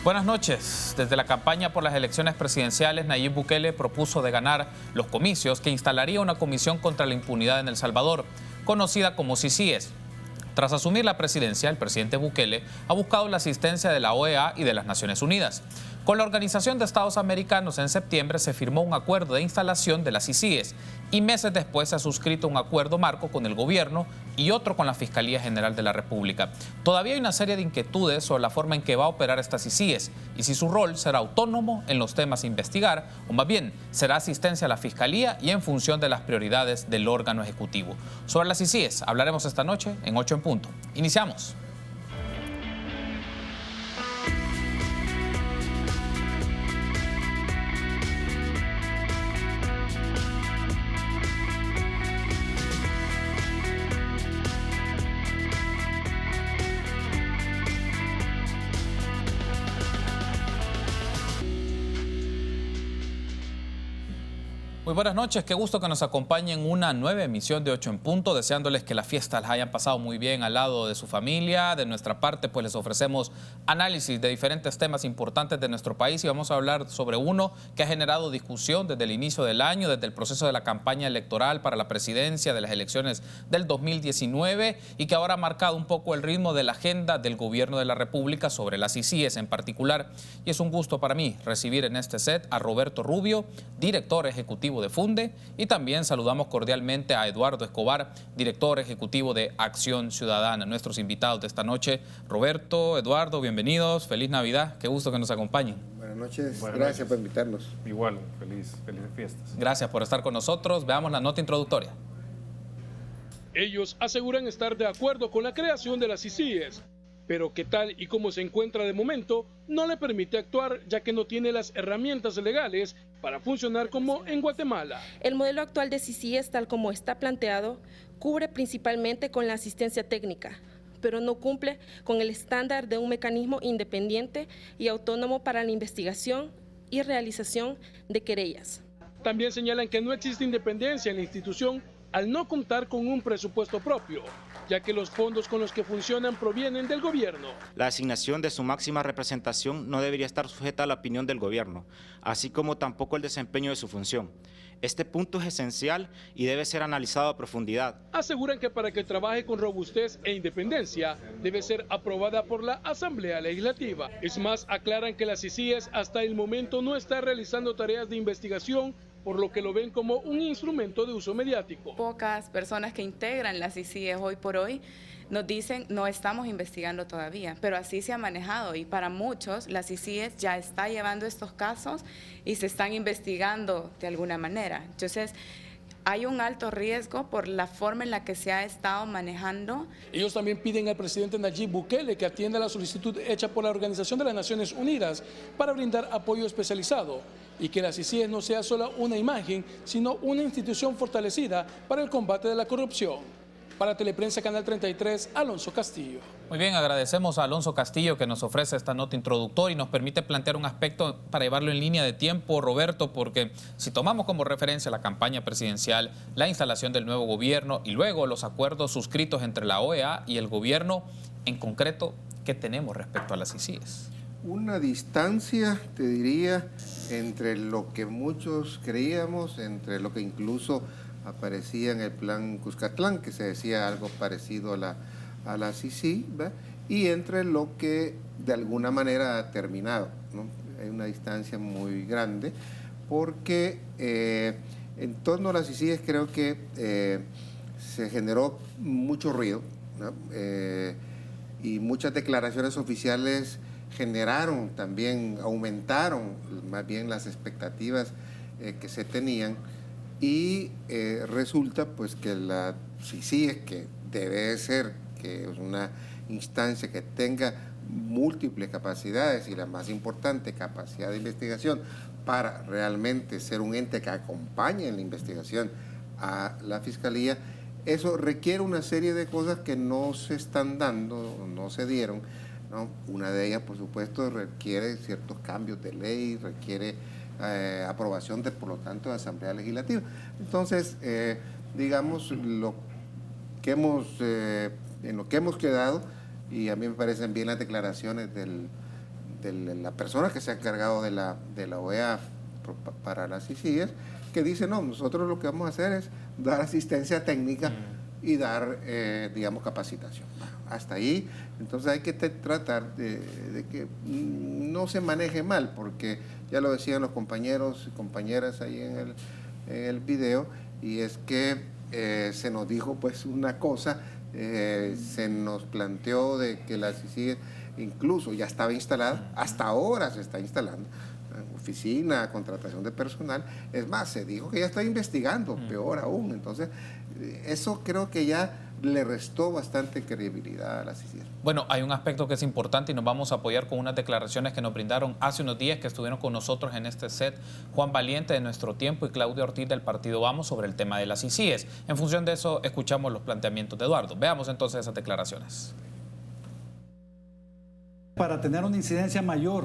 Buenas noches. Desde la campaña por las elecciones presidenciales, Nayib Bukele propuso de ganar los comicios que instalaría una comisión contra la impunidad en El Salvador, conocida como CICIES. Tras asumir la presidencia, el presidente Bukele ha buscado la asistencia de la OEA y de las Naciones Unidas. Con la Organización de Estados Americanos en septiembre se firmó un acuerdo de instalación de las CICIES y meses después se ha suscrito un acuerdo marco con el gobierno y otro con la Fiscalía General de la República. Todavía hay una serie de inquietudes sobre la forma en que va a operar estas CICIES y si su rol será autónomo en los temas a investigar o más bien será asistencia a la Fiscalía y en función de las prioridades del órgano ejecutivo. Sobre las CICIES hablaremos esta noche en 8 en punto. Iniciamos. Muy buenas noches, qué gusto que nos acompañen en una nueva emisión de 8 en punto, deseándoles que las fiestas las hayan pasado muy bien al lado de su familia. De nuestra parte, pues les ofrecemos análisis de diferentes temas importantes de nuestro país y vamos a hablar sobre uno que ha generado discusión desde el inicio del año, desde el proceso de la campaña electoral para la presidencia de las elecciones del 2019 y que ahora ha marcado un poco el ritmo de la agenda del gobierno de la República sobre las CICIES en particular. Y es un gusto para mí recibir en este set a Roberto Rubio, director ejecutivo de Funde, y también saludamos cordialmente a Eduardo Escobar, director ejecutivo de Acción Ciudadana. Nuestros invitados de esta noche, Roberto, Eduardo, bienvenidos, feliz Navidad, qué gusto que nos acompañen. Buenas noches, gracias por invitarnos. Igual, felices fiestas. Gracias por estar con nosotros, veamos la nota introductoria. Ellos aseguran estar de acuerdo con la creación de las CICIES, pero que tal y como se encuentra de momento no le permite actuar ya que no tiene las herramientas legales para funcionar como en Guatemala. El modelo actual de CICIES, tal como está planteado, cubre principalmente con la asistencia técnica, pero no cumple con el estándar de un mecanismo independiente y autónomo para la investigación y realización de querellas. También señalan que no existe independencia en la institución al no contar con un presupuesto propio, ya que los fondos con los que funcionan provienen del gobierno. La asignación de su máxima representación no debería estar sujeta a la opinión del gobierno, así como tampoco el desempeño de su función. Este punto es esencial y debe ser analizado a profundidad. Aseguran que para que trabaje con robustez e independencia, debe ser aprobada por la Asamblea Legislativa. Es más, aclaran que la CICIES hasta el momento no está realizando tareas de investigación, por lo que lo ven como un instrumento de uso mediático. Pocas personas que integran las CICIES hoy por hoy nos dicen no estamos investigando todavía, pero así se ha manejado y para muchos la CICIES ya está llevando estos casos y se están investigando de alguna manera. Entonces, hay un alto riesgo por la forma en la que se ha estado manejando. Ellos también piden al presidente Nayib Bukele que atienda la solicitud hecha por la Organización de las Naciones Unidas para brindar apoyo especializado y que la CICIES no sea solo una imagen, sino una institución fortalecida para el combate de la corrupción. Para Teleprensa Canal 33, Alonso Castillo. Muy bien, agradecemos a Alonso Castillo que nos ofrece esta nota introductoria y nos permite plantear un aspecto para llevarlo en línea de tiempo, Roberto, porque si tomamos como referencia la campaña presidencial, la instalación del nuevo gobierno y luego los acuerdos suscritos entre la OEA y el gobierno, en concreto, ¿qué tenemos respecto a las CICIES? Una distancia, te diría, entre lo que muchos creíamos, entre lo que incluso aparecía en el plan Cuscatlán, que se decía algo parecido a la CICI, ¿verdad? Y entre lo que de alguna manera ha terminado, ¿no? Hay una distancia muy grande, porque en torno a las CICIs creo que se generó mucho ruido, ¿no? Y muchas declaraciones oficiales generaron también, aumentaron más bien las expectativas que se tenían. Y resulta pues que la CICIES, que debe ser que es una instancia que tenga múltiples capacidades y la más importante, capacidad de investigación, para realmente ser un ente que acompañe en la investigación a la Fiscalía, eso requiere una serie de cosas que no se están dando, no se dieron, ¿no? Una de ellas, por supuesto, requiere ciertos cambios de ley, requiere aprobación por lo tanto, de la Asamblea Legislativa. Entonces, digamos, en lo que hemos quedado, y a mí me parecen bien las declaraciones la persona que se ha encargado de la OEA para las CICIES, que dice, no, nosotros lo que vamos a hacer es dar asistencia técnica y dar, digamos, capacitación. Hasta ahí, entonces hay que tratar de que no se maneje mal, porque ya lo decían los compañeros y compañeras ahí en el video, y es que se nos dijo pues una cosa, se nos planteó de que la CICIG incluso ya estaba instalada, hasta ahora se está instalando, oficina, contratación de personal, es más, se dijo que ya está investigando, peor aún, entonces eso creo que ya le restó bastante credibilidad a la CICIG. Bueno, hay un aspecto que es importante y nos vamos a apoyar con unas declaraciones que nos brindaron hace unos días, que estuvieron con nosotros en este set Juan Valiente de Nuestro Tiempo y Claudia Ortiz del Partido Vamos sobre el tema de las CICIES. En función de eso, escuchamos los planteamientos de Eduardo. Veamos entonces esas declaraciones. Para tener una incidencia mayor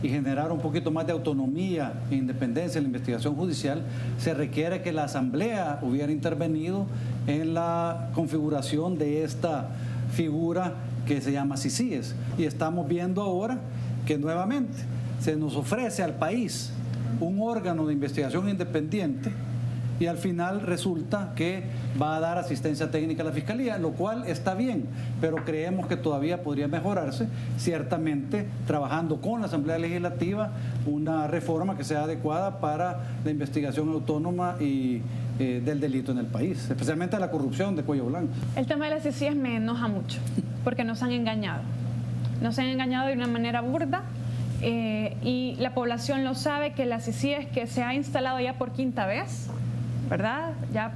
y generar un poquito más de autonomía e independencia en la investigación judicial, se requiere que la Asamblea hubiera intervenido en la configuración de esta figura que se llama CICIES. Y estamos viendo ahora que nuevamente se nos ofrece al país un órgano de investigación independiente y al final resulta que va a dar asistencia técnica a la Fiscalía, lo cual está bien, pero creemos que todavía podría mejorarse, ciertamente trabajando con la Asamblea Legislativa una reforma que sea adecuada para la investigación autónoma y del delito en el país, especialmente la corrupción de cuello blanco. El tema de las CICIES me enoja mucho, porque nos han engañado de una manera burda. Y la población lo sabe, que la CICIES que se ha instalado ya por quinta vez, ¿verdad? Ya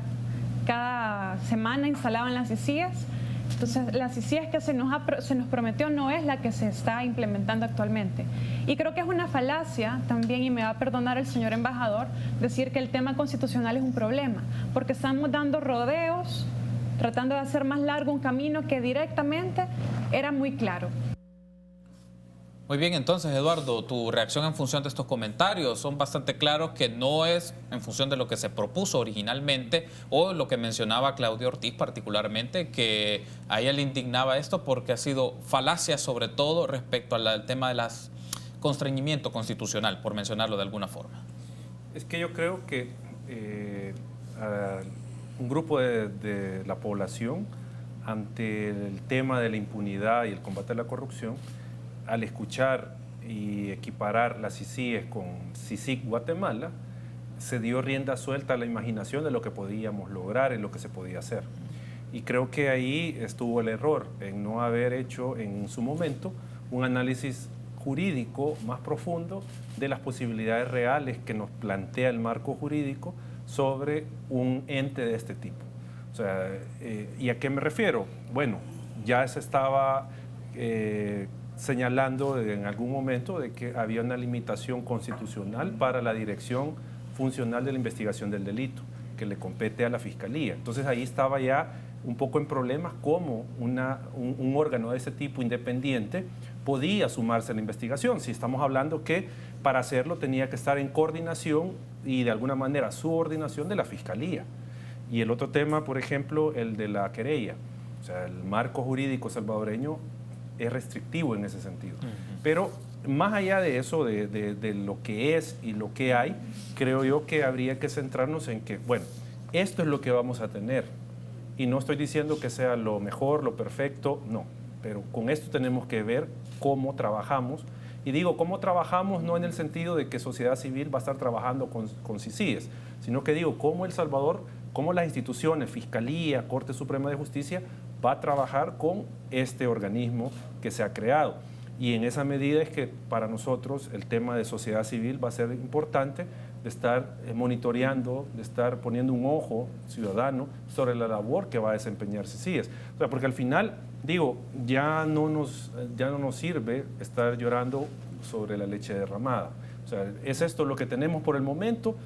cada semana instalaban las CICIES. Entonces, la CICIES que se nos prometió no es la que se está implementando actualmente. Y creo que es una falacia también, y me va a perdonar el señor embajador, decir que el tema constitucional es un problema, porque estamos dando rodeos, tratando de hacer más largo un camino que directamente era muy claro. Muy bien, entonces, Eduardo, tu reacción en función de estos comentarios son bastante claros, que no es en función de lo que se propuso originalmente o lo que mencionaba Claudia Ortiz particularmente, que a ella le indignaba esto porque ha sido falacia sobre todo respecto al tema de las constreñimiento constitucional, por mencionarlo de alguna forma. Es que yo creo que un grupo de la población, ante el tema de la impunidad y el combate a la corrupción, al escuchar y equiparar las CICIES con CICIG Guatemala, se dio rienda suelta a la imaginación de lo que podíamos lograr y lo que se podía hacer. Y creo que ahí estuvo el error, en no haber hecho en su momento un análisis jurídico más profundo de las posibilidades reales que nos plantea el marco jurídico sobre un ente de este tipo. O sea, ¿y a qué me refiero? Bueno, ya se estaba señalando en algún momento de que había una limitación constitucional para la dirección funcional de la investigación del delito, que le compete a la Fiscalía. Entonces ahí estaba ya un poco en problemas cómo un órgano de ese tipo independiente podía sumarse a la investigación, si estamos hablando que para hacerlo tenía que estar en coordinación y de alguna manera subordinación de la Fiscalía. Y el otro tema, por ejemplo, el de la querella. O sea, el marco jurídico salvadoreño es restrictivo en ese sentido. Pero más allá de eso, de lo que es y lo que hay, creo yo que habría que centrarnos en que, bueno, esto es lo que vamos a tener. Y no estoy diciendo que sea lo mejor, lo perfecto, no. Pero con esto tenemos que ver cómo trabajamos. Y digo, cómo trabajamos no en el sentido de que sociedad civil va a estar trabajando con CICIES, sino que digo, cómo El Salvador, cómo las instituciones, Fiscalía, Corte Suprema de Justicia, va a trabajar con este organismo que se ha creado. Y en esa medida es que para nosotros el tema de sociedad civil va a ser importante, de estar monitoreando, de estar poniendo un ojo ciudadano sobre la labor que va a desempeñar CICIES. O sea, porque al final, digo, ya no nos sirve estar llorando sobre la leche derramada. O sea, es esto lo que tenemos por el momento,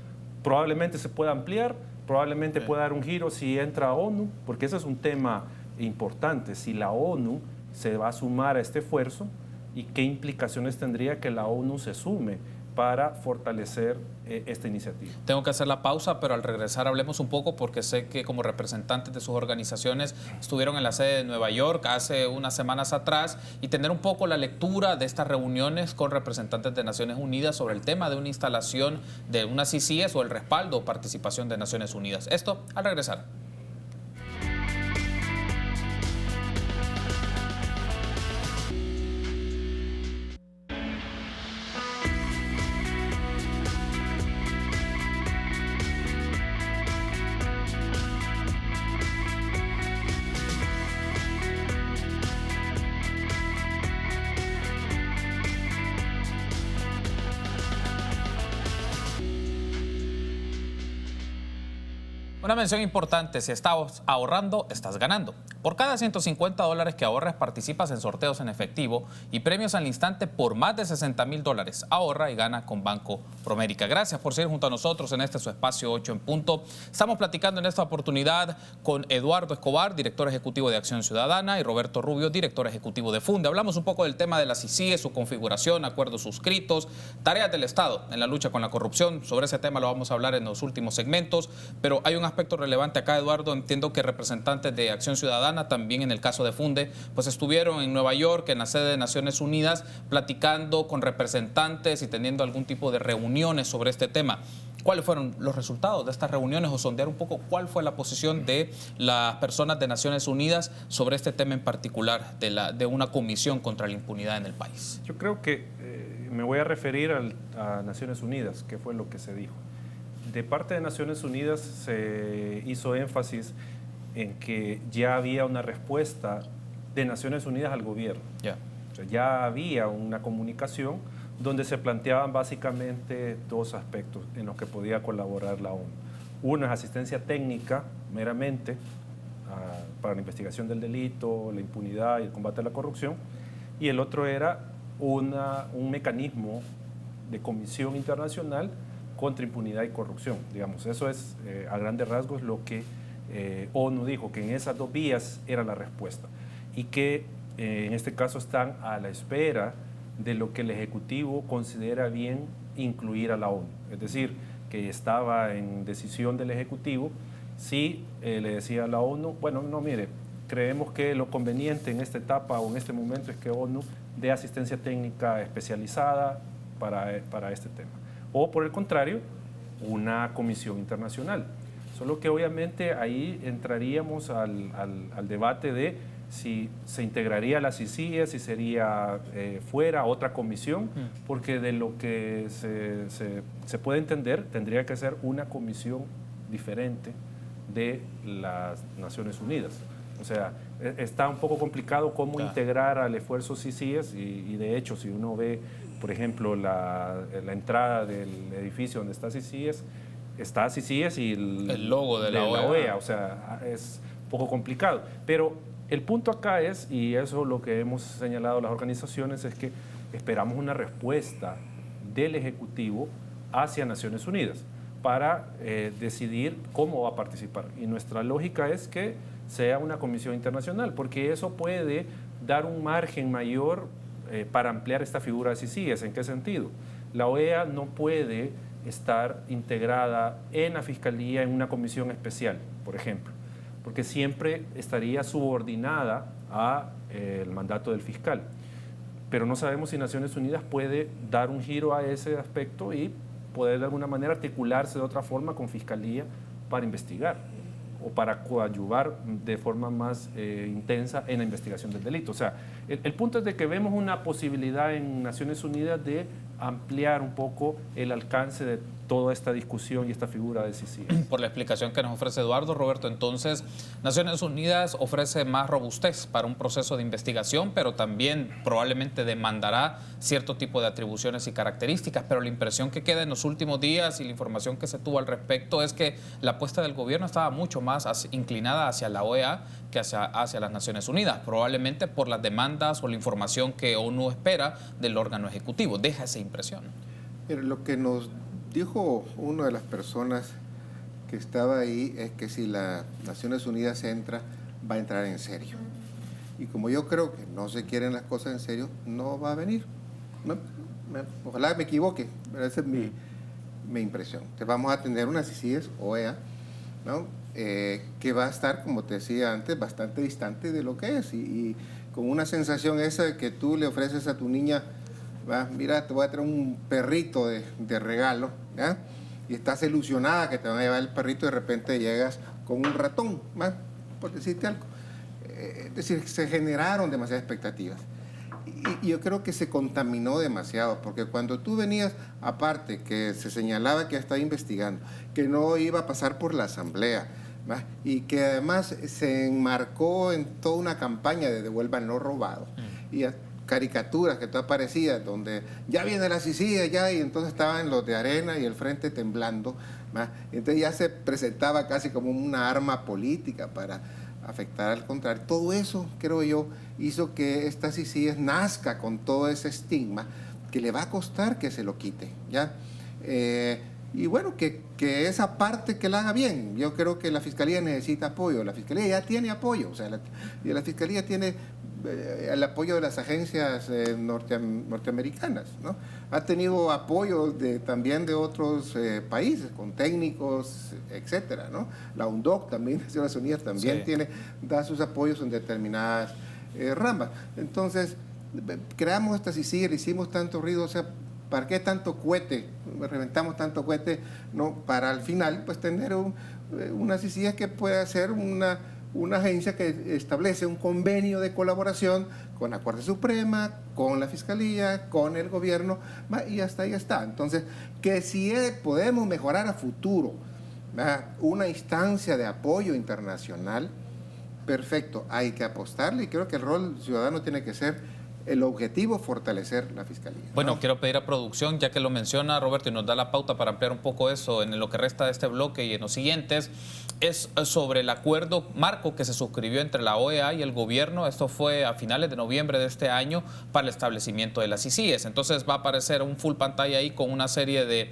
probablemente se pueda ampliar, probablemente pueda dar un giro si entra ONU, porque ese es un tema importante, si la ONU se va a sumar a este esfuerzo y qué implicaciones tendría que la ONU se sume para fortalecer esta iniciativa. Tengo que hacer la pausa, pero al regresar hablemos un poco, porque sé que como representantes de sus organizaciones estuvieron en la sede de Nueva York hace unas semanas atrás, y tener un poco la lectura de estas reuniones con representantes de Naciones Unidas sobre el tema de una instalación de unas CCS o el respaldo o participación de Naciones Unidas. Esto al regresar. Una mención importante: si estás ahorrando, estás ganando. Por cada $150 que ahorres, participas en sorteos en efectivo y premios al instante por más de $60,000. Ahorra y gana con Banco Promérica. Gracias por seguir junto a nosotros en este su espacio 8 en punto. Estamos platicando en esta oportunidad con Eduardo Escobar, director ejecutivo de Acción Ciudadana, y Roberto Rubio, director ejecutivo de Funde. Hablamos un poco del tema de las CICIE, su configuración, acuerdos suscritos, tareas del Estado en la lucha con la corrupción. Sobre ese tema lo vamos a hablar en los últimos segmentos, pero hay un aspecto relevante acá, Eduardo. Entiendo que representantes de Acción Ciudadana, también en el caso de Funde, pues estuvieron en Nueva York, en la sede de Naciones Unidas, platicando con representantes y teniendo algún tipo de reuniones sobre este tema. ¿Cuáles fueron los resultados de estas reuniones, o sondear un poco cuál fue la posición de las personas de Naciones Unidas sobre este tema en particular de una comisión contra la impunidad en el país? Yo creo que me voy a referir a Naciones Unidas, que fue lo que se dijo. De parte de Naciones Unidas se hizo énfasis en que ya había una respuesta de Naciones Unidas al gobierno. O sea, ya había una comunicación donde se planteaban básicamente dos aspectos en los que podía colaborar la ONU. Uno es asistencia técnica, meramente, para la investigación del delito, la impunidad y el combate a la corrupción, y el otro era un mecanismo de comisión internacional contra impunidad y corrupción. Digamos, eso es a grandes rasgos lo que ONU dijo, que en esas dos vías era la respuesta, y que en este caso están a la espera de lo que el Ejecutivo considera bien incluir a la ONU. Es decir, que estaba en decisión del Ejecutivo si le decía a la ONU, bueno, no, mire, creemos que lo conveniente en esta etapa o en este momento es que ONU dé asistencia técnica especializada para este tema. O por el contrario, una comisión internacional. Solo que obviamente ahí entraríamos al debate de si se integraría la CICIE, si sería fuera otra comisión, porque de lo que se puede entender, tendría que ser una comisión diferente de las Naciones Unidas. O sea, está un poco complicado cómo integrar al esfuerzo CICIES, y de hecho, si uno ve, por ejemplo, la entrada del edificio donde está CICIES, está CICIES y el logo de la OEA. O sea, es un poco complicado. Pero el punto acá es, y eso es lo que hemos señalado las organizaciones, es que esperamos una respuesta del Ejecutivo hacia Naciones Unidas para decidir cómo va a participar. Y nuestra lógica es que sea una comisión internacional, porque eso puede dar un margen mayor para ampliar esta figura de CICIES. ¿En qué sentido? La OEA no puede estar integrada en la Fiscalía en una comisión especial, por ejemplo, porque siempre estaría subordinada al mandato del fiscal. Pero no sabemos si Naciones Unidas puede dar un giro a ese aspecto y poder de alguna manera articularse de otra forma con Fiscalía para investigar o para coadyuvar de forma más intensa en la investigación del delito. O sea, el punto es de que vemos una posibilidad en Naciones Unidas de ampliar un poco el alcance de toda esta discusión y esta figura de CICIES. Por la explicación que nos ofrece Eduardo. Roberto, entonces, Naciones Unidas ofrece más robustez para un proceso de investigación, pero también probablemente demandará cierto tipo de atribuciones y características, pero la impresión que queda en los últimos días y la información que se tuvo al respecto es que la apuesta del gobierno estaba mucho más inclinada hacia la OEA que hacia las Naciones Unidas, probablemente por las demandas o la información que ONU espera del órgano ejecutivo. Deja esa impresión. Pero lo que nos dijo una de las personas que estaba ahí es que si las Naciones Unidas entra, va a entrar en serio. Y como yo creo que no se quieren las cosas en serio, no va a venir. ojalá me equivoque, pero esa es mi impresión. Entonces vamos a tener una CICIES OEA, ¿no? Que va a estar, como te decía antes, bastante distante de lo que es y con una sensación esa de que tú le ofreces a tu niña, mira, te voy a traer un perrito de regalo, ¿ya? Y estás ilusionada que te van a llevar el perrito y de repente llegas con un ratón, ¿va? Por decirte algo. Es decir, se generaron demasiadas expectativas. Y yo creo que se contaminó demasiado, porque cuando tú venías, aparte que se señalaba que estaba investigando, que no iba a pasar por la asamblea, ¿va? Y que además se enmarcó en toda una campaña de devuelvan lo robado, y caricaturas que tú aparecías donde ya viene la CICIES ya, y entonces estaban los de Arena y el frente temblando, ¿va? Entonces ya se presentaba casi como una arma política para afectar al contrario. Todo eso, creo yo, hizo que esta CICIES nazca con todo ese estigma que le va a costar que se lo quite, ¿ya? Y bueno, que esa parte que la haga bien. Yo creo que la Fiscalía necesita apoyo. La Fiscalía ya tiene apoyo, o sea, la Fiscalía tiene el apoyo de las agencias norteamericanas, ¿no? Ha tenido apoyo también de otros países, con técnicos, etcétera, ¿no? La UNDOC también, Naciones Unidas, también da sus apoyos en determinadas ramas. Entonces, creamos esta CICIES, le hicimos tanto ruido, o sea, ¿para qué tanto cohete? Reventamos tanto cohete, ¿no? Para al final, pues, tener una CICIES que pueda ser una agencia que establece un convenio de colaboración con la Corte Suprema, con la Fiscalía, con el gobierno, y hasta ahí está. Entonces, que si podemos mejorar a futuro una instancia de apoyo internacional, perfecto, hay que apostarle, y creo que el rol ciudadano tiene que ser el objetivo, fortalecer la Fiscalía, ¿no? Bueno, quiero pedir a producción, ya que lo menciona Roberto y nos da la pauta para ampliar un poco eso en lo que resta de este bloque y en los siguientes, es sobre el acuerdo marco que se suscribió entre la OEA y el gobierno. Esto fue a finales de noviembre de este año para el establecimiento de las CICIES. Entonces va a aparecer un full pantalla ahí con una serie de...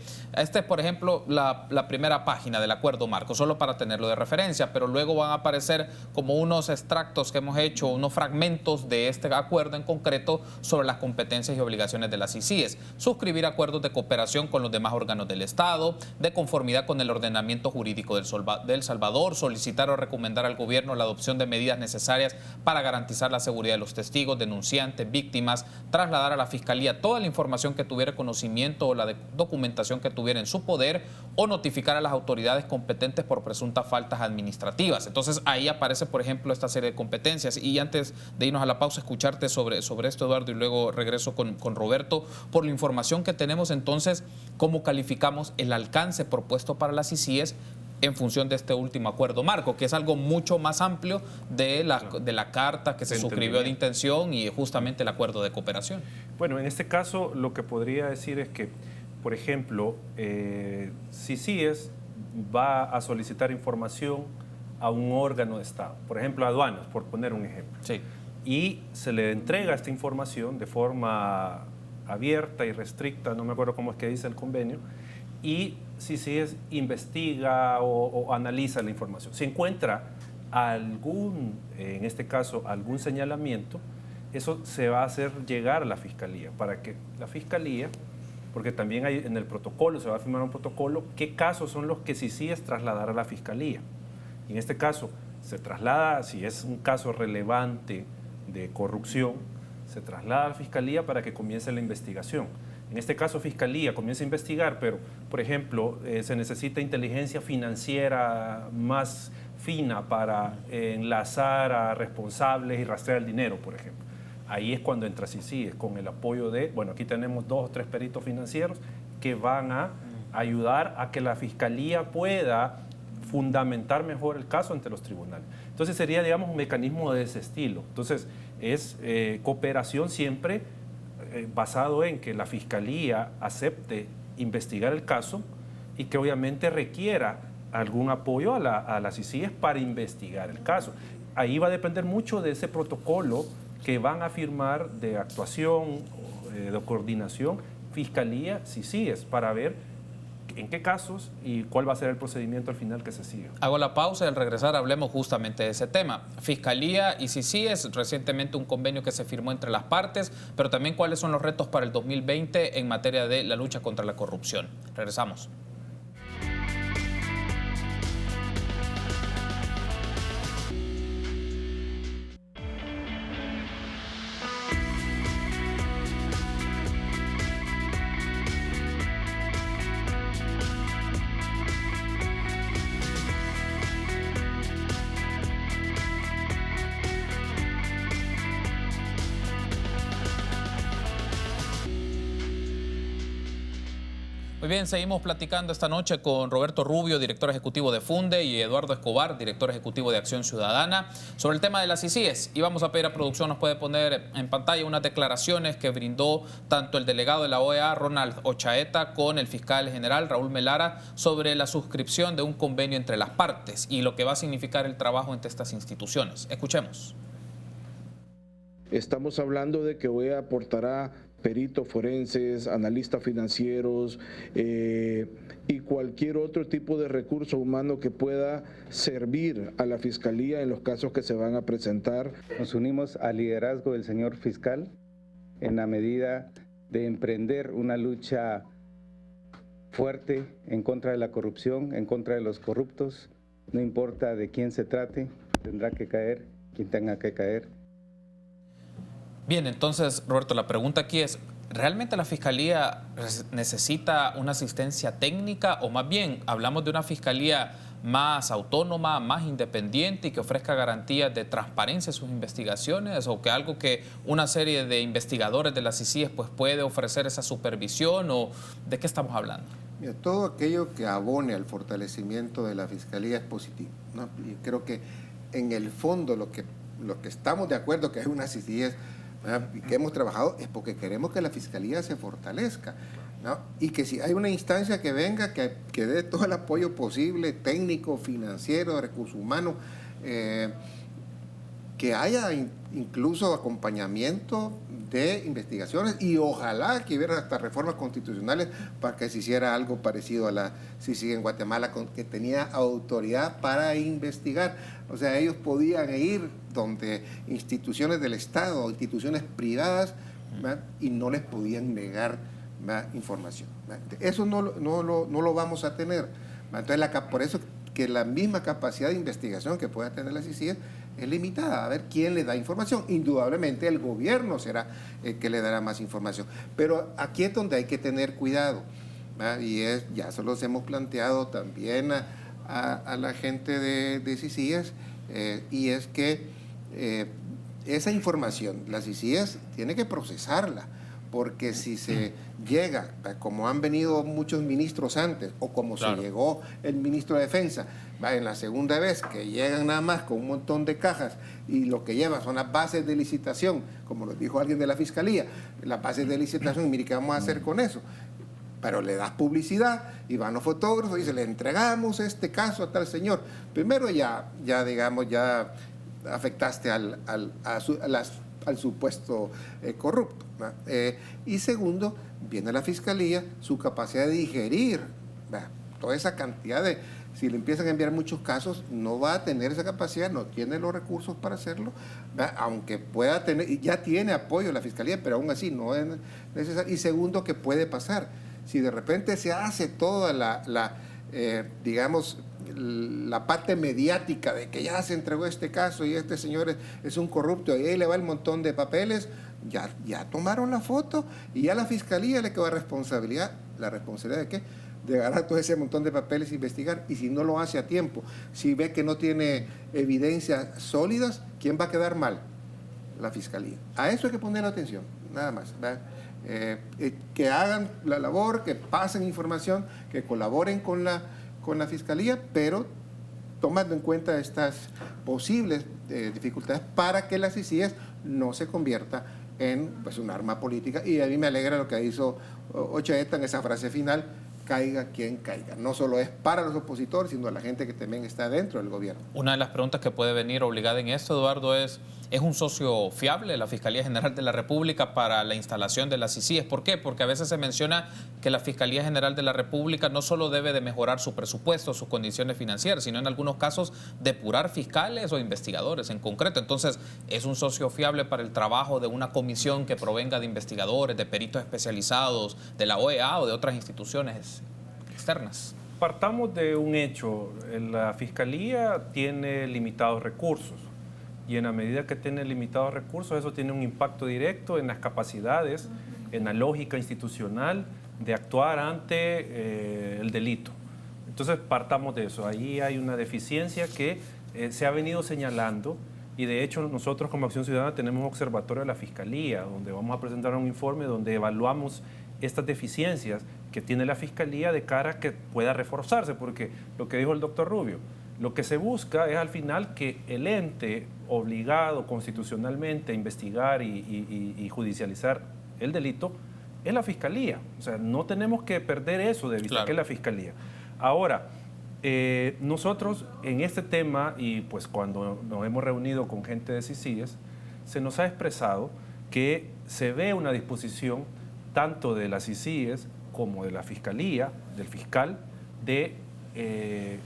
por ejemplo, la primera página del acuerdo marco, solo para tenerlo de referencia, pero luego van a aparecer como unos extractos que hemos hecho, unos fragmentos de este acuerdo en concreto sobre las competencias y obligaciones de las CICIES, suscribir acuerdos de cooperación con los demás órganos del Estado, de conformidad con el ordenamiento jurídico del Salvador, solicitar o recomendar al gobierno la adopción de medidas necesarias para garantizar la seguridad de los testigos, denunciantes, víctimas, trasladar a la Fiscalía toda la información que tuviera conocimiento o la documentación que tuviera en su poder, o notificar a las autoridades competentes por presuntas faltas administrativas. Entonces ahí aparece, por ejemplo, esta serie de competencias. Y antes de irnos a la pausa, escucharte sobre esto, Eduardo, y luego regreso con Roberto. Por la información que tenemos, entonces, ¿cómo calificamos el alcance propuesto para las CICIES en función de este último acuerdo marco, que es algo mucho más amplio de la carta que se suscribió de intención y justamente el acuerdo de cooperación? Bueno, en este caso lo que podría decir es que, por ejemplo, CICIES va a solicitar información a un órgano de Estado, por ejemplo, aduanas, por poner un ejemplo. Sí. Y se le entrega esta información de forma abierta y restricta, no me acuerdo cómo es que dice el convenio, y CICIES investiga o analiza la información. Si encuentra en este caso, algún señalamiento, eso se va a hacer llegar a la Fiscalía, para que la Fiscalía, porque también hay en el protocolo, se va a firmar un protocolo, qué casos son los que CICIES trasladará a la Fiscalía. En este caso, se traslada, si es un caso relevante de corrupción, se traslada a la Fiscalía para que comience la investigación. En este caso, Fiscalía comienza a investigar, pero, por ejemplo, se necesita inteligencia financiera más fina para enlazar a responsables y rastrear el dinero, por ejemplo. Ahí es cuando entra CICIES, con el apoyo de, bueno, aquí tenemos 2 o 3 peritos financieros que van a ayudar a que la Fiscalía pueda fundamentar mejor el caso ante los tribunales. Entonces sería, digamos, un mecanismo de ese estilo. Entonces es cooperación siempre basado en que la Fiscalía acepte investigar el caso y que obviamente requiera algún apoyo a la CICIES para investigar el caso. Ahí va a depender mucho de ese protocolo que van a firmar de actuación, de coordinación, Fiscalía, CICIES, para ver en qué casos y cuál va a ser el procedimiento al final que se siga. Hago la pausa y al regresar hablemos justamente de ese tema. Fiscalía y CICIES, recientemente un convenio que se firmó entre las partes, pero también cuáles son los retos para el 2020 en materia de la lucha contra la corrupción. Regresamos. Muy bien, seguimos platicando esta noche con Roberto Rubio, director ejecutivo de Funde, y Eduardo Escobar, director ejecutivo de Acción Ciudadana, sobre el tema de las CICIES. Y vamos a pedir a producción, nos puede poner en pantalla unas declaraciones que brindó tanto el delegado de la OEA, Ronald Ochaeta, con el fiscal general, Raúl Melara, sobre la suscripción de un convenio entre las partes y lo que va a significar el trabajo entre estas instituciones. Escuchemos. Estamos hablando de que OEA aportará peritos forenses, analistas financieros y cualquier otro tipo de recurso humano que pueda servir a la Fiscalía en los casos que se van a presentar. Nos unimos al liderazgo del señor fiscal en la medida de emprender una lucha fuerte en contra de la corrupción, en contra de los corruptos. No importa de quién se trate, tendrá que caer quien tenga que caer. Bien, entonces, Roberto, la pregunta aquí es, ¿realmente la Fiscalía necesita una asistencia técnica o más bien hablamos de una Fiscalía más autónoma, más independiente y que ofrezca garantías de transparencia en sus investigaciones o que algo que una serie de investigadores de las CICIES pues puede ofrecer esa supervisión o de qué estamos hablando? Mira, todo aquello que abone al fortalecimiento de la Fiscalía es positivo, ¿no? Y creo que en el fondo lo que estamos de acuerdo que es una CICIES y que hemos trabajado es porque queremos que la Fiscalía se fortalezca, ¿no? Y que si hay una instancia que venga, que dé todo el apoyo posible, técnico, financiero, de recursos humanos, que haya incluso acompañamiento de investigaciones y ojalá que hubiera hasta reformas constitucionales para que se hiciera algo parecido a la CICIG en Guatemala, que tenía autoridad para investigar. O sea, ellos podían ir donde instituciones del Estado o instituciones privadas, ¿verdad? Y no les podían negar, ¿verdad?, información, ¿verdad? Eso no lo vamos a tener, ¿verdad? Entonces, por eso que la misma capacidad de investigación que pueda tener la CICIG es limitada. A ver quién le da información. Indudablemente el gobierno será el que le dará más información. Pero aquí es donde hay que tener cuidado, ¿verdad? Y ya se los hemos planteado también a la gente de CICIES, y es que esa información, la CICIES tiene que procesarla, porque si se llega, como han venido muchos ministros antes, o como se llegó el ministro de Defensa, en la segunda vez, que llegan nada más con un montón de cajas y lo que llevan son las bases de licitación, como lo dijo alguien de la Fiscalía, las bases de licitación, y mire, ¿qué vamos a hacer con eso? Pero le das publicidad y van los fotógrafos y dicen, le entregamos este caso a tal señor. Primero ya afectaste al supuesto corrupto, ¿verdad? Y segundo, viene la Fiscalía, su capacidad de digerir, ¿verdad?, toda esa cantidad de... Si le empiezan a enviar muchos casos, no va a tener esa capacidad, no tiene los recursos para hacerlo, ¿verdad?, aunque pueda tener, y ya tiene apoyo de la Fiscalía, pero aún así no es necesario. Y segundo, ¿qué puede pasar? Si de repente se hace toda digamos, la parte mediática de que ya se entregó este caso y este señor es un corrupto y ahí le va el montón de papeles, ya tomaron la foto y ya a la Fiscalía le quedó la responsabilidad ¿de qué? De agarrar todo ese montón de papeles e investigar, y si no lo hace a tiempo, si ve que no tiene evidencias sólidas, ¿quién va a quedar mal? La Fiscalía. A eso hay que poner atención, nada más, ¿verdad? Que hagan la labor, que pasen información, que colaboren con la Fiscalía, pero tomando en cuenta estas posibles dificultades para que la CICIES no se convierta en un arma política. Y a mí me alegra lo que hizo Ochaeta en esa frase final, caiga quien caiga. No solo es para los opositores, sino a la gente que también está dentro del gobierno. Una de las preguntas que puede venir obligada en esto, Eduardo, ¿es un socio fiable la Fiscalía General de la República para la instalación de las CICIES? ¿Por qué? Porque a veces se menciona que la Fiscalía General de la República no solo debe de mejorar su presupuesto, sus condiciones financieras, sino en algunos casos depurar fiscales o investigadores en concreto. Entonces, ¿es un socio fiable para el trabajo de una comisión que provenga de investigadores, de peritos especializados, de la OEA o de otras instituciones externas? Partamos de un hecho. La Fiscalía tiene limitados recursos y en la medida que tiene limitados recursos, eso tiene un impacto directo en las capacidades, en la lógica institucional de actuar ante el delito. Entonces, partamos de eso. Ahí hay una deficiencia que se ha venido señalando y de hecho nosotros como Acción Ciudadana tenemos un observatorio de la Fiscalía donde vamos a presentar un informe donde evaluamos estas deficiencias que tiene la Fiscalía de cara a que pueda reforzarse, porque lo que dijo el doctor Rubio, lo que se busca es al final que el ente obligado constitucionalmente a investigar y judicializar el delito es la Fiscalía. O sea, no tenemos que perder eso de vista, claro, que es la Fiscalía. Ahora, nosotros en este tema, y pues cuando nos hemos reunido con gente de CICIES, se nos ha expresado que se ve una disposición tanto de las CICIES como de la Fiscalía, del fiscal, de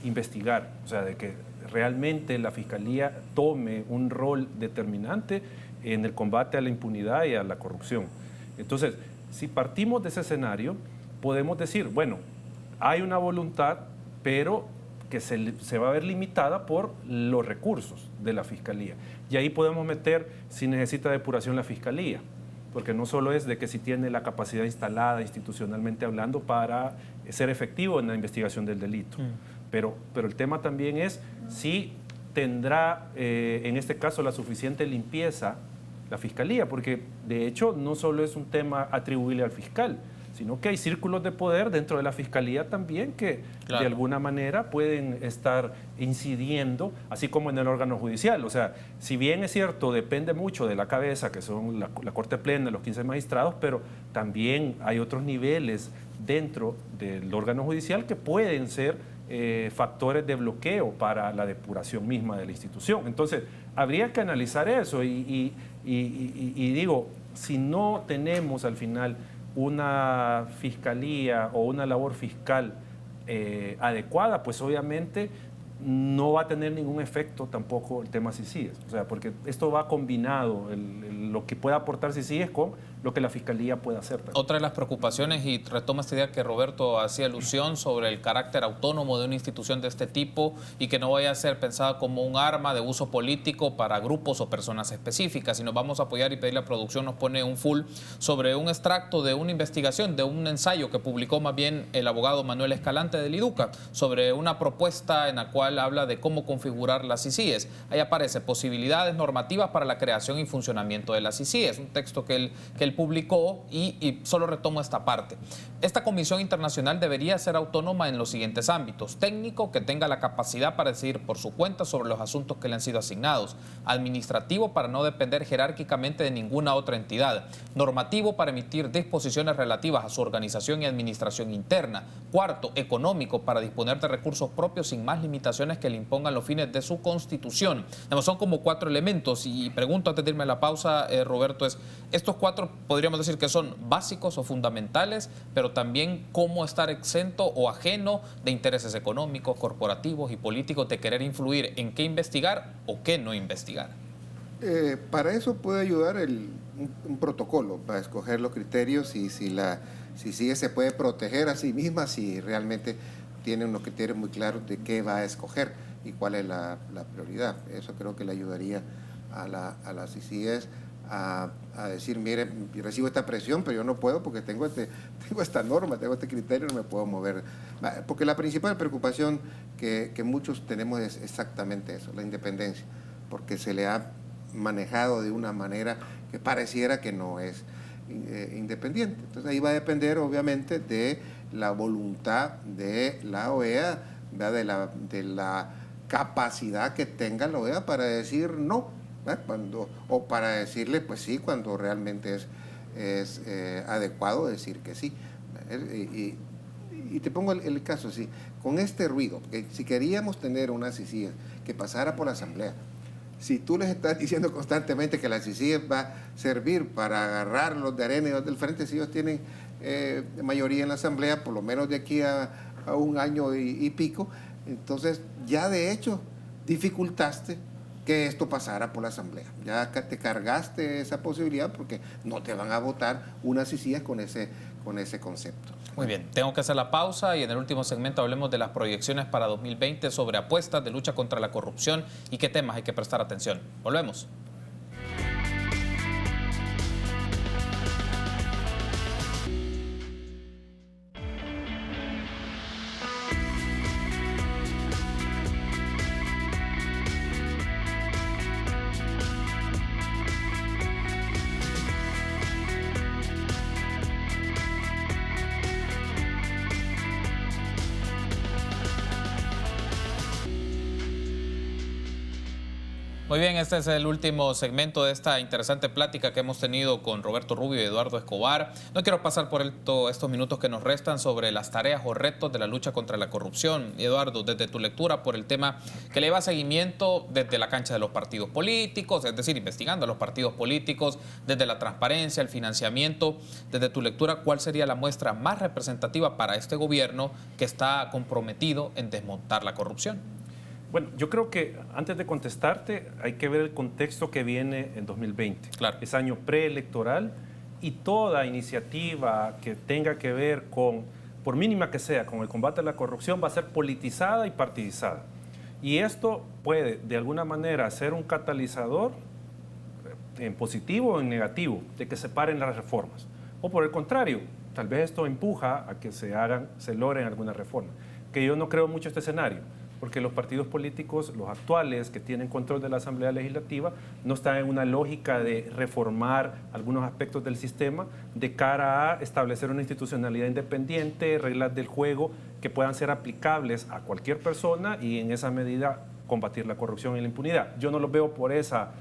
investigar, o sea, de que realmente la Fiscalía tome un rol determinante en el combate a la impunidad y a la corrupción. Entonces, si partimos de ese escenario, podemos decir, bueno, hay una voluntad, pero que se va a ver limitada por los recursos de la Fiscalía. Y ahí podemos meter si necesita depuración la Fiscalía, porque no solo es de que si tiene la capacidad instalada institucionalmente hablando para ser efectivo en la investigación del delito. Pero el tema también es si tendrá, en este caso, la suficiente limpieza la Fiscalía, porque de hecho no solo es un tema atribuible al fiscal, sino que hay círculos de poder dentro de la Fiscalía también que claro, de alguna manera pueden estar incidiendo, así como en el órgano judicial. O sea, si bien es cierto, depende mucho de la cabeza, que son la Corte Plena, los 15 magistrados, pero también hay otros niveles dentro del órgano judicial que pueden ser factores de bloqueo para la depuración misma de la institución. Entonces, habría que analizar eso y digo, si no tenemos al final una fiscalía o una labor fiscal adecuada, pues obviamente no va a tener ningún efecto tampoco el tema CICIES. O sea, porque esto va combinado, lo que pueda aportar CICIES con lo que la Fiscalía puede hacer también. Otra de las preocupaciones, y retomo esta idea que Roberto hacía alusión sobre el carácter autónomo de una institución de este tipo y que no vaya a ser pensada como un arma de uso político para grupos o personas específicas. Si nos vamos a apoyar y pedir la producción, nos pone un full sobre un extracto de una investigación, de un ensayo que publicó más bien el abogado Manuel Escalante del IDUCA sobre una propuesta en la cual habla de cómo configurar las CICIES. Ahí aparece posibilidades normativas para la creación y funcionamiento de las CICIES, un texto que él publicó y solo retomo esta parte. Esta comisión internacional debería ser autónoma en los siguientes ámbitos: técnico, que tenga la capacidad para decidir por su cuenta sobre los asuntos que le han sido asignados; administrativo, para no depender jerárquicamente de ninguna otra entidad; normativo, para emitir disposiciones relativas a su organización y administración interna; cuarto, económico, para disponer de recursos propios sin más limitaciones que le impongan los fines de su constitución. Son como 4 elementos y pregunto antes de irme a la pausa, Roberto, estos 4 podríamos decir que son básicos o fundamentales, pero también cómo estar exento o ajeno de intereses económicos, corporativos y políticos de querer influir en qué investigar o qué no investigar. Para eso puede ayudar un protocolo para escoger los criterios y si se puede proteger a sí misma, si realmente tiene unos criterios muy claros de qué va a escoger y cuál es la prioridad. Eso creo que le ayudaría a la CICIES a decir, mire, yo recibo esta presión, pero yo no puedo porque tengo esta norma, tengo este criterio, no me puedo mover. Porque la principal preocupación que muchos tenemos es exactamente eso, la independencia, porque se le ha manejado de una manera que pareciera que no es independiente. Entonces ahí va a depender obviamente de la voluntad de la OEA, de la capacidad que tenga la OEA para decir no, o para decirle pues sí cuando realmente es adecuado decir que sí. y te pongo el caso así, con este ruido, porque si queríamos tener una CICIG que pasara por la Asamblea, si tú les estás diciendo constantemente que la CICIG va a servir para agarrar los de arena y los del frente, si ellos tienen mayoría en la Asamblea, por lo menos de aquí a un año y pico, entonces ya de hecho dificultaste que esto pasara por la Asamblea. Ya te cargaste esa posibilidad porque no te van a votar unas CICIG con ese concepto. Muy bien, tengo que hacer la pausa y en el último segmento hablemos de las proyecciones para 2020 sobre apuestas de lucha contra la corrupción y qué temas hay que prestar atención. Volvemos. Muy bien, este es el último segmento de esta interesante plática que hemos tenido con Roberto Rubio y Eduardo Escobar. No quiero pasar por alto estos minutos que nos restan sobre las tareas o retos de la lucha contra la corrupción. Y Eduardo, desde tu lectura por el tema que le lleva seguimiento desde la cancha de los partidos políticos, es decir, investigando a los partidos políticos, desde la transparencia, el financiamiento, desde tu lectura, ¿cuál sería la muestra más representativa para este gobierno que está comprometido en desmontar la corrupción? Bueno, yo creo que antes de contestarte hay que ver el contexto que viene en 2020. Claro. Es año preelectoral y toda iniciativa que tenga que ver con, por mínima que sea, con el combate a la corrupción va a ser politizada y partidizada. Y esto puede de alguna manera ser un catalizador en positivo o en negativo de que se paren las reformas. O por el contrario, tal vez esto empuja a que se logren algunas reformas. Que yo no creo mucho este escenario, porque los partidos políticos, los actuales que tienen control de la Asamblea Legislativa, no están en una lógica de reformar algunos aspectos del sistema de cara a establecer una institucionalidad independiente, reglas del juego que puedan ser aplicables a cualquier persona y en esa medida combatir la corrupción y la impunidad. Yo no lo veo por esa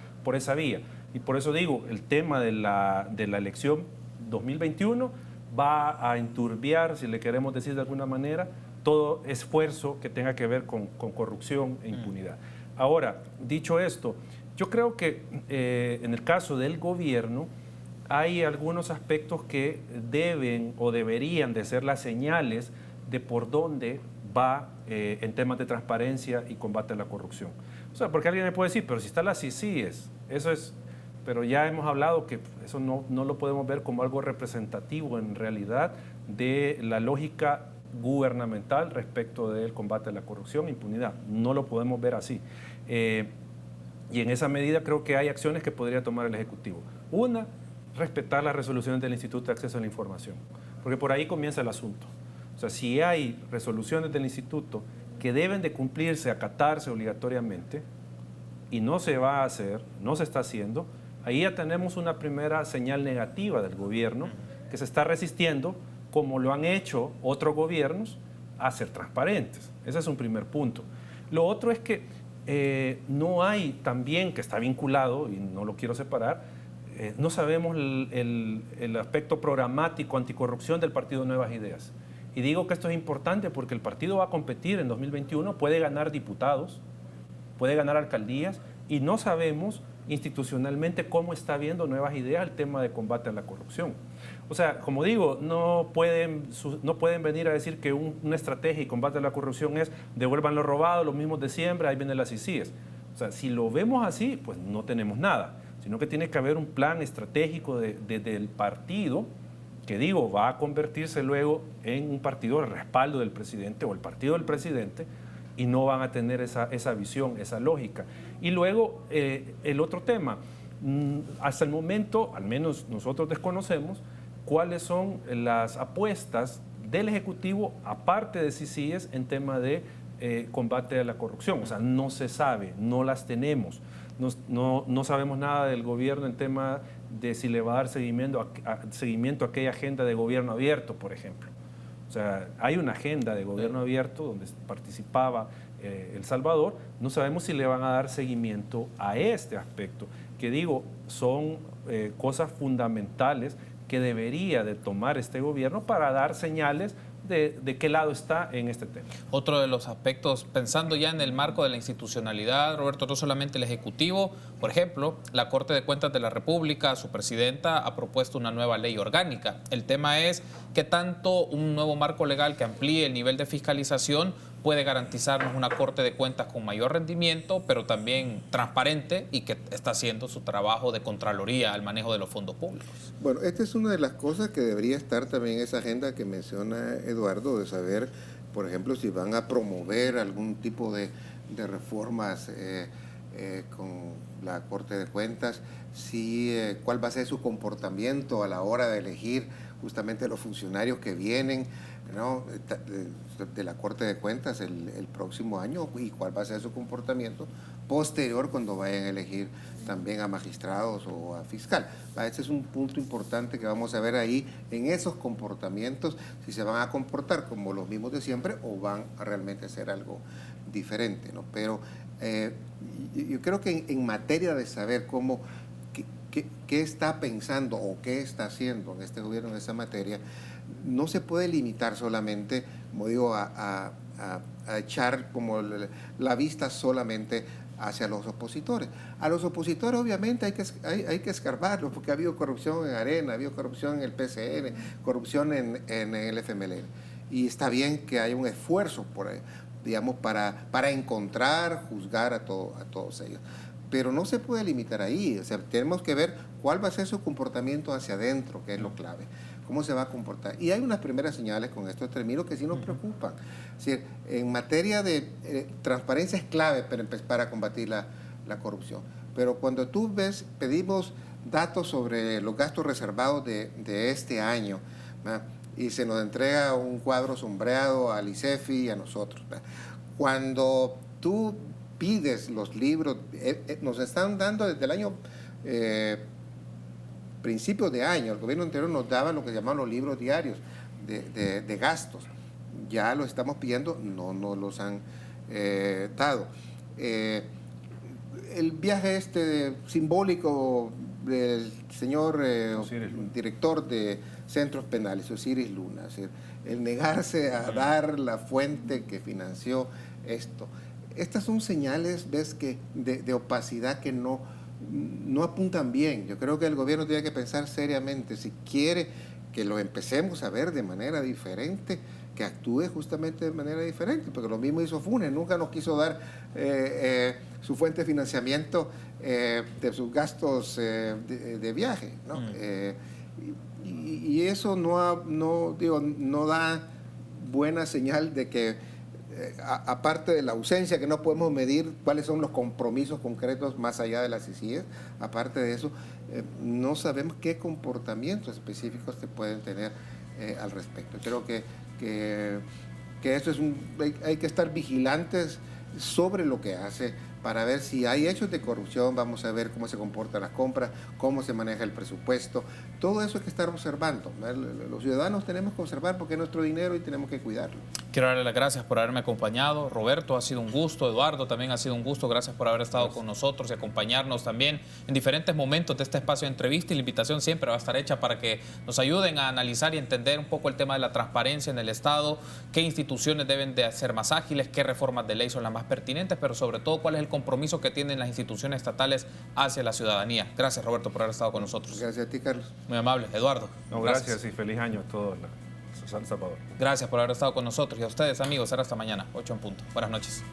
vía. Y por eso digo, el tema de la elección 2021 va a enturbiar, si le queremos decir de alguna manera, todo esfuerzo que tenga que ver con corrupción e impunidad. Ahora, dicho esto, yo creo que en el caso del gobierno hay algunos aspectos que deben o deberían de ser las señales de por dónde va en temas de transparencia y combate a la corrupción. O sea, porque alguien me puede decir, pero si está la CICIES, eso es... Pero ya hemos hablado que eso no lo podemos ver como algo representativo en realidad de la lógica gubernamental respecto del combate a la corrupción e impunidad. No lo podemos ver así. Y en esa medida creo que hay acciones que podría tomar el Ejecutivo. Una, respetar las resoluciones del Instituto de Acceso a la Información, porque por ahí comienza el asunto. O sea, si hay resoluciones del Instituto que deben de cumplirse, acatarse obligatoriamente, y no se va a hacer, no se está haciendo, ahí ya tenemos una primera señal negativa del gobierno que se está resistiendo, como lo han hecho otros gobiernos, a ser transparentes. Ese es un primer punto. Lo otro es que no hay también, que está vinculado, y no lo quiero separar, no sabemos el aspecto programático anticorrupción del partido Nuevas Ideas. Y digo que esto es importante porque el partido va a competir en 2021, puede ganar diputados, puede ganar alcaldías, y no sabemos institucionalmente cómo está viendo Nuevas Ideas el tema de combate a la corrupción. O sea, como digo, no pueden venir a decir que una estrategia y combate a la corrupción es devuelvan lo robado, los mismos de siempre, ahí vienen las CICIES. O sea, si lo vemos así, pues no tenemos nada, sino que tiene que haber un plan estratégico del partido, que digo, va a convertirse luego en un partido de respaldo del presidente o el partido del presidente, y no van a tener esa visión, esa lógica. Y luego, el otro tema, hasta el momento, al menos nosotros desconocemos, cuáles son las apuestas del Ejecutivo, aparte de CICIES, en tema de combate a la corrupción. O sea, no se sabe, no las tenemos. No sabemos nada del gobierno en tema de si le va a dar seguimiento a aquella agenda de gobierno abierto, por ejemplo. O sea, hay una agenda de gobierno abierto donde participaba El Salvador. No sabemos si le van a dar seguimiento a este aspecto, que digo, son cosas fundamentales que debería de tomar este gobierno para dar señales de qué lado está en este tema. Otro de los aspectos, pensando ya en el marco de la institucionalidad, Roberto, no solamente el Ejecutivo, por ejemplo, la Corte de Cuentas de la República, su presidenta, ha propuesto una nueva ley orgánica. El tema es qué tanto un nuevo marco legal que amplíe el nivel de fiscalización puede garantizarnos una Corte de Cuentas con mayor rendimiento, pero también transparente y que está haciendo su trabajo de Contraloría al manejo de los fondos públicos. Bueno, esta es una de las cosas que debería estar también en esa agenda que menciona Eduardo, de saber, por ejemplo, si van a promover algún tipo de reformas con la Corte de Cuentas, cuál va a ser su comportamiento a la hora de elegir justamente los funcionarios que vienen, ¿no?, de la Corte de Cuentas el próximo año, y cuál va a ser su comportamiento posterior cuando vayan a elegir también a magistrados o a fiscal. Este es un punto importante que vamos a ver ahí en esos comportamientos, si se van a comportar como los mismos de siempre o van a realmente hacer algo diferente, ¿no? Pero yo creo que en materia de saber qué está pensando o qué está haciendo en este gobierno en esa materia, no se puede limitar solamente, como digo, a echar como la vista solamente hacia los opositores. A los opositores obviamente hay que escarbarlos, porque ha habido corrupción en Arena, ha habido corrupción en el PCN, corrupción en el FMLN. Y está bien que haya un esfuerzo para encontrar, juzgar a todos ellos. Pero no se puede limitar ahí, o sea, tenemos que ver cuál va a ser su comportamiento hacia adentro, que es lo clave, cómo se va a comportar. Y hay unas primeras señales, con estos términos, que sí nos preocupan. Es decir, en materia de transparencia es clave para combatir la corrupción. Pero cuando tú pedimos datos sobre los gastos reservados de este año, ¿verdad?, y se nos entrega un cuadro sombreado al ICEFI y a nosotros, ¿verdad?, cuando tú pides los libros, nos están dando desde el año principios de año, el gobierno anterior nos daba lo que llamaban los libros diarios de gastos. Ya los estamos pidiendo, no nos los han dado. El viaje simbólico del señor director de centros penales, Osiris Luna, es decir, el negarse a dar la fuente que financió esto. Estas son señales, ves, que de opacidad que no apuntan bien. Yo creo que el gobierno tiene que pensar seriamente, si quiere que lo empecemos a ver de manera diferente, que actúe justamente de manera diferente, porque lo mismo hizo Funes, nunca nos quiso dar su fuente de financiamiento de sus gastos de viaje, ¿no? Y eso no da buena señal de que aparte de la ausencia, que no podemos medir cuáles son los compromisos concretos más allá de las CICIES, aparte de eso, no sabemos qué comportamientos específicos se pueden tener al respecto. Creo que eso hay que estar vigilantes sobre lo que hace para ver si hay hechos de corrupción. Vamos a ver cómo se comportan las compras, cómo se maneja el presupuesto. Todo eso hay que estar observando. Los ciudadanos tenemos que observar porque es nuestro dinero y tenemos que cuidarlo. Quiero darle las gracias por haberme acompañado. Roberto, ha sido un gusto. Eduardo, también ha sido un gusto. Gracias por haber estado con nosotros y acompañarnos también en diferentes momentos de este espacio de entrevista. Y la invitación siempre va a estar hecha para que nos ayuden a analizar y entender un poco el tema de la transparencia en el Estado, qué instituciones deben de ser más ágiles, qué reformas de ley son las más pertinentes, pero sobre todo cuál es el compromiso que tienen las instituciones estatales hacia la ciudadanía. Gracias, Roberto, por haber estado con nosotros. Gracias a ti, Carlos. Muy amable. Eduardo. No, gracias y feliz año a todos. San Salvador. Gracias por haber estado con nosotros y a ustedes, amigos. Será hasta mañana, 8 en punto. Buenas noches.